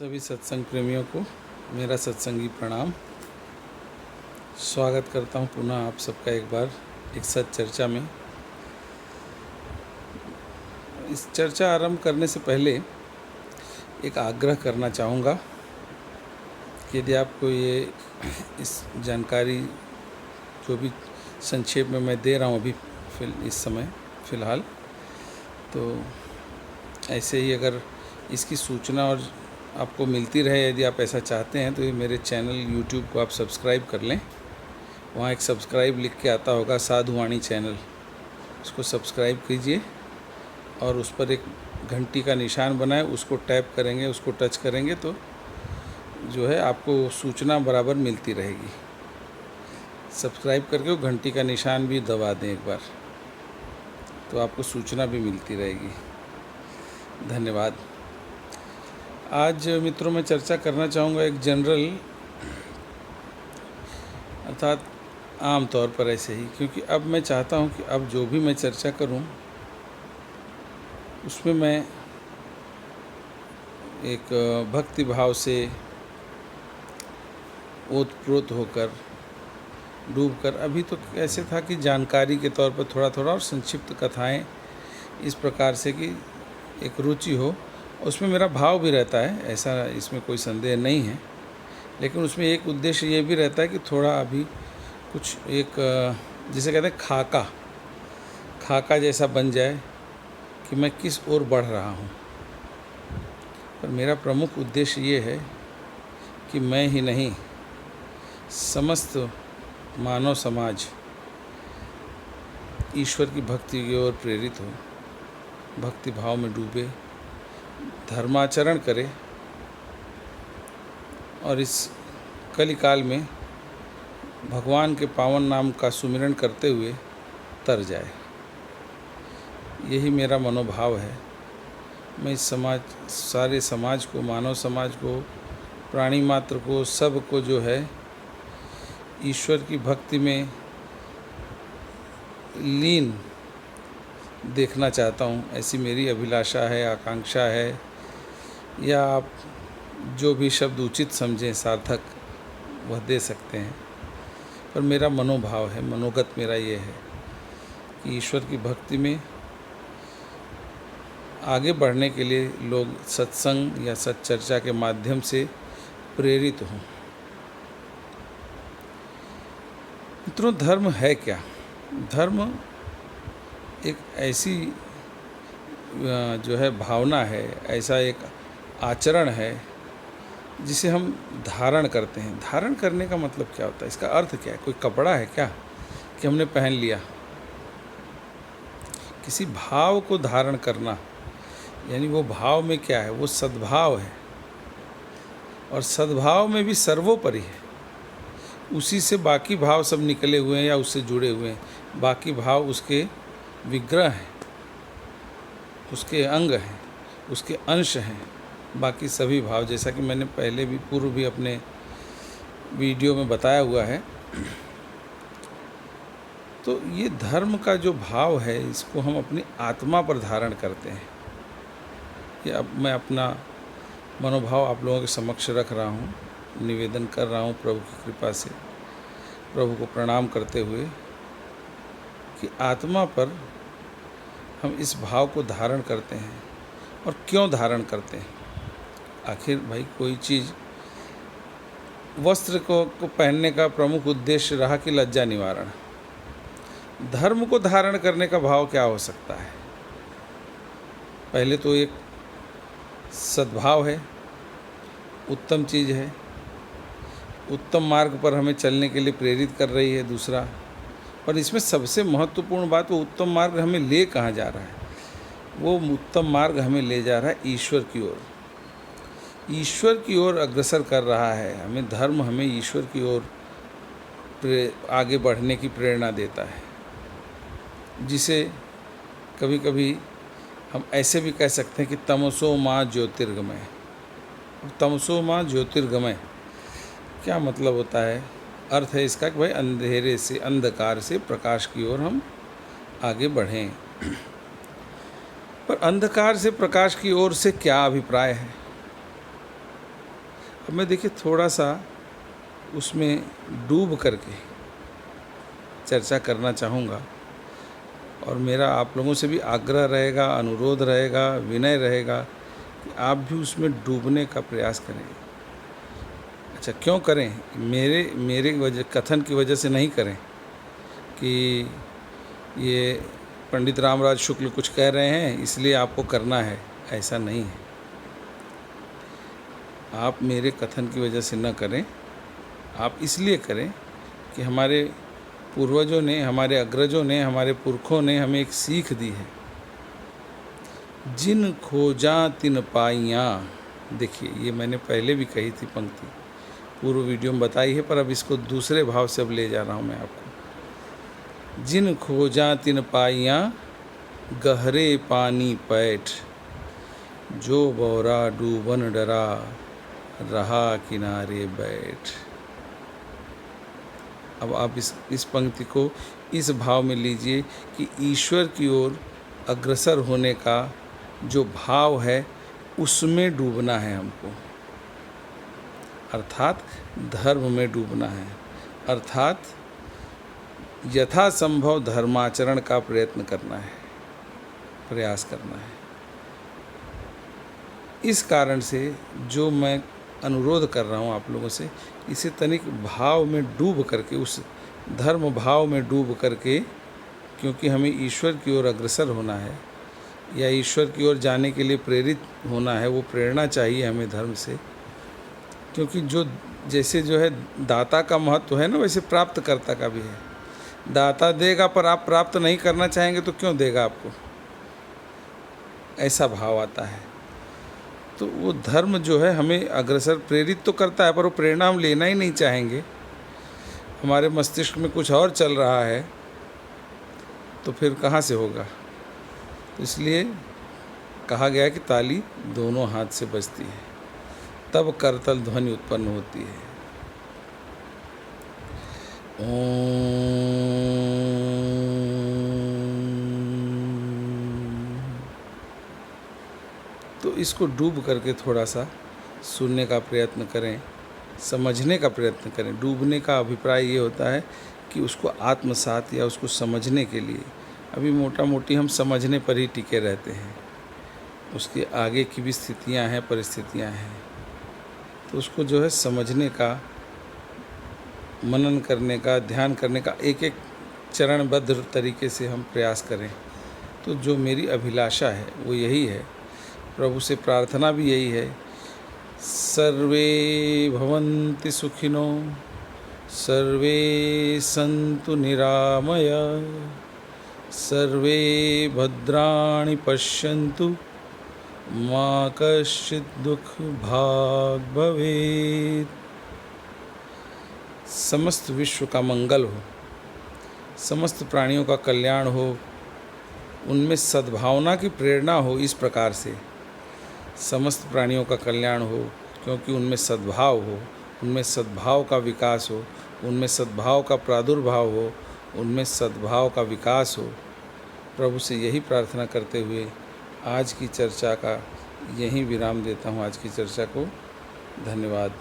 सभी सत्संग प्रेमियों को मेरा सत्संगी प्रणाम। स्वागत करता हूं पुनः आप सबका एक बार एक सत्चर्चा में। इस चर्चा आरंभ करने से पहले एक आग्रह करना चाहूँगा कि यदि आपको ये इस जानकारी जो भी संक्षेप में मैं दे रहा हूँ अभी इस समय फ़िलहाल, तो ऐसे ही अगर इसकी सूचना और आपको मिलती रहे, यदि आप ऐसा चाहते हैं तो ये मेरे चैनल यूट्यूब को आप सब्सक्राइब कर लें। वहाँ एक सब्सक्राइब लिख के आता होगा, साधुवाणी चैनल, उसको सब्सक्राइब कीजिए और उस पर एक घंटी का निशान बनाए, उसको टैप करेंगे, उसको टच करेंगे तो जो है आपको सूचना बराबर मिलती रहेगी। सब्सक्राइब करके वो घंटी का निशान भी दबा दें एक बार, तो आपको सूचना भी मिलती रहेगी। धन्यवाद। आज मित्रों मैं चर्चा करना चाहूँगा एक जनरल, अर्थात आम तौर पर ऐसे ही, क्योंकि अब मैं चाहता हूँ कि अब जो भी मैं चर्चा करूँ उसमें मैं एक भक्ति भाव से ओतप्रोत होकर, डूबकर, अभी तो ऐसे था कि जानकारी के तौर पर थोड़ा थोड़ा और संक्षिप्त कथाएं इस प्रकार से कि एक रुचि हो, उसमें मेरा भाव भी रहता है, ऐसा इसमें कोई संदेह नहीं है। लेकिन उसमें एक उद्देश्य ये भी रहता है कि थोड़ा अभी कुछ एक जिसे कहते हैं खाका जैसा बन जाए कि मैं किस ओर बढ़ रहा हूँ। पर मेरा प्रमुख उद्देश्य ये है कि मैं ही नहीं, समस्त मानव समाज ईश्वर की भक्ति की ओर प्रेरित हो, भक्ति भाव में डूबे, धर्माचरण करे और इस कलिकाल में भगवान के पावन नाम का सुमिरन करते हुए तर जाए। यही मेरा मनोभाव है। मैं इस सारे समाज को, मानव समाज को, प्राणी मात्र को, सब को जो है ईश्वर की भक्ति में लीन देखना चाहता हूँ। ऐसी मेरी अभिलाषा है, आकांक्षा है, या आप जो भी शब्द उचित समझें, सार्थक, वह दे सकते हैं। पर मेरा मनोभाव है, मनोगत मेरा ये है कि ईश्वर की भक्ति में आगे बढ़ने के लिए लोग सत्संग या सत्चर्चा के माध्यम से प्रेरित हों। मित्रों, धर्म है क्या? धर्म एक ऐसी जो है भावना है, ऐसा एक आचरण है जिसे हम धारण करते हैं। धारण करने का मतलब क्या होता है? इसका अर्थ क्या है? कोई कपड़ा है क्या कि हमने पहन लिया? किसी भाव को धारण करना, यानी वो भाव में क्या है? वो सद्भाव है, और सद्भाव में भी सर्वोपरि है। उसी से बाकी भाव सब निकले हुए हैं या उससे जुड़े हुए हैं। बाकी भाव उसके विग्रह हैं, उसके अंग हैं, उसके अंश हैं। बाकी सभी भाव, जैसा कि मैंने पहले भी पूर्व भी अपने वीडियो में बताया हुआ है, तो ये धर्म का जो भाव है, इसको हम अपनी आत्मा पर धारण करते हैं। ये अब मैं अपना मनोभाव आप लोगों के समक्ष रख रहा हूँ, निवेदन कर रहा हूँ प्रभु की कृपा से, प्रभु को प्रणाम करते हुए कि आत्मा पर हम इस भाव को धारण करते हैं। और क्यों धारण करते हैं? आखिर भाई कोई चीज़, वस्त्र को पहनने का प्रमुख उद्देश्य रहा कि लज्जा निवारण। धर्म को धारण करने का भाव क्या हो सकता है? पहले तो एक सद्भाव है, उत्तम चीज़ है, उत्तम मार्ग पर हमें चलने के लिए प्रेरित कर रही है। दूसरा, पर इसमें सबसे महत्वपूर्ण बात, वो उत्तम मार्ग हमें ले कहाँ जा रहा है? वो उत्तम मार्ग हमें ले जा रहा है ईश्वर की ओर। ईश्वर की ओर अग्रसर कर रहा है हमें। धर्म हमें ईश्वर की ओर आगे बढ़ने की प्रेरणा देता है, जिसे कभी कभी हम ऐसे भी कह सकते हैं कि तमसो माँ ज्योतिर्गमय। तमसो माँ ज्योतिर्गमय क्या मतलब होता है? अर्थ है इसका कि भाई अंधेरे से, अंधकार से प्रकाश की ओर हम आगे बढ़ें। पर अंधकार से प्रकाश की ओर से क्या अभिप्राय है? अब मैं देखिए थोड़ा सा उसमें डूब करके चर्चा करना चाहूँगा, और मेरा आप लोगों से भी आग्रह रहेगा, अनुरोध रहेगा, विनय रहेगा कि आप भी उसमें डूबने का प्रयास करें। अच्छा, क्यों करें? मेरे वजह कथन की वजह से नहीं करें कि ये पंडित रामराज शुक्ल कुछ कह रहे हैं इसलिए आपको करना है, ऐसा नहीं है। आप मेरे कथन की वजह से न करें, आप इसलिए करें कि हमारे पूर्वजों ने, हमारे अग्रजों ने, हमारे पुरखों ने हमें एक सीख दी है, जिन खोजा तिन पाइयाँ। देखिए, ये मैंने पहले भी कही थी पंक्ति, पूर्व वीडियो में बताई है, पर अब इसको दूसरे भाव से अब ले जा रहा हूँ मैं आपको। जिन खोजा तिन पाइयाँ, गहरे पानी पैठ, जो बौरा डूबन डरा, रहा किनारे बैठ। अब आप इस पंक्ति को इस भाव में लीजिए कि ईश्वर की ओर अग्रसर होने का जो भाव है उसमें डूबना है हमको, अर्थात धर्म में डूबना है, अर्थात यथासंभव धर्माचरण का प्रयत्न करना है, प्रयास करना है। इस कारण से जो मैं अनुरोध कर रहा हूँ आप लोगों से, इसे तनिक भाव में डूब करके, उस धर्म भाव में डूब करके, क्योंकि हमें ईश्वर की ओर अग्रसर होना है या ईश्वर की ओर जाने के लिए प्रेरित होना है, वो प्रेरणा चाहिए हमें धर्म से। क्योंकि जैसे जो है दाता का महत्व है ना, वैसे प्राप्तकर्ता का भी है। दाता देगा पर आप प्राप्त नहीं करना चाहेंगे तो क्यों देगा आपको, ऐसा भाव आता है। तो वो धर्म जो है हमें अग्रसर प्रेरित तो करता है, पर वो प्रेरणा हम लेना ही नहीं चाहेंगे, हमारे मस्तिष्क में कुछ और चल रहा है, तो फिर कहाँ से होगा। तो इसलिए कहा गया है कि ताली दोनों हाथ से बजती है, तब करतल ध्वनि उत्पन्न होती है। तो इसको डूब करके थोड़ा सा सुनने का प्रयत्न करें, समझने का प्रयत्न करें। डूबने का अभिप्राय ये होता है कि उसको आत्मसात या उसको समझने के लिए, अभी मोटा मोटी हम समझने पर ही टिके रहते हैं, उसके आगे की भी स्थितियां हैं, परिस्थितियां हैं, तो उसको जो है समझने का, मनन करने का, ध्यान करने का एक एक चरणबद्ध तरीके से हम प्रयास करें। तो जो मेरी अभिलाषा है वो यही है, प्रभु से प्रार्थना भी यही है, सर्वे भवन्ति सुखिनो, सर्वे सन्तु निरामया, सर्वे भद्राणि पश्यन्तु, मा कश्चित् दुःख भाग् भवेत्। समस्त विश्व का मंगल हो, समस्त प्राणियों का कल्याण हो, उनमें सद्भावना की प्रेरणा हो, इस प्रकार से समस्त प्राणियों का कल्याण हो, क्योंकि उनमें सद्भाव हो, उनमें सद्भाव का विकास हो, उनमें सद्भाव का प्रादुर्भाव हो, उनमें सद्भाव का विकास हो। प्रभु से यही प्रार्थना करते हुए आज की चर्चा का यहीं विराम देता हूँ। आज की चर्चा को धन्यवाद।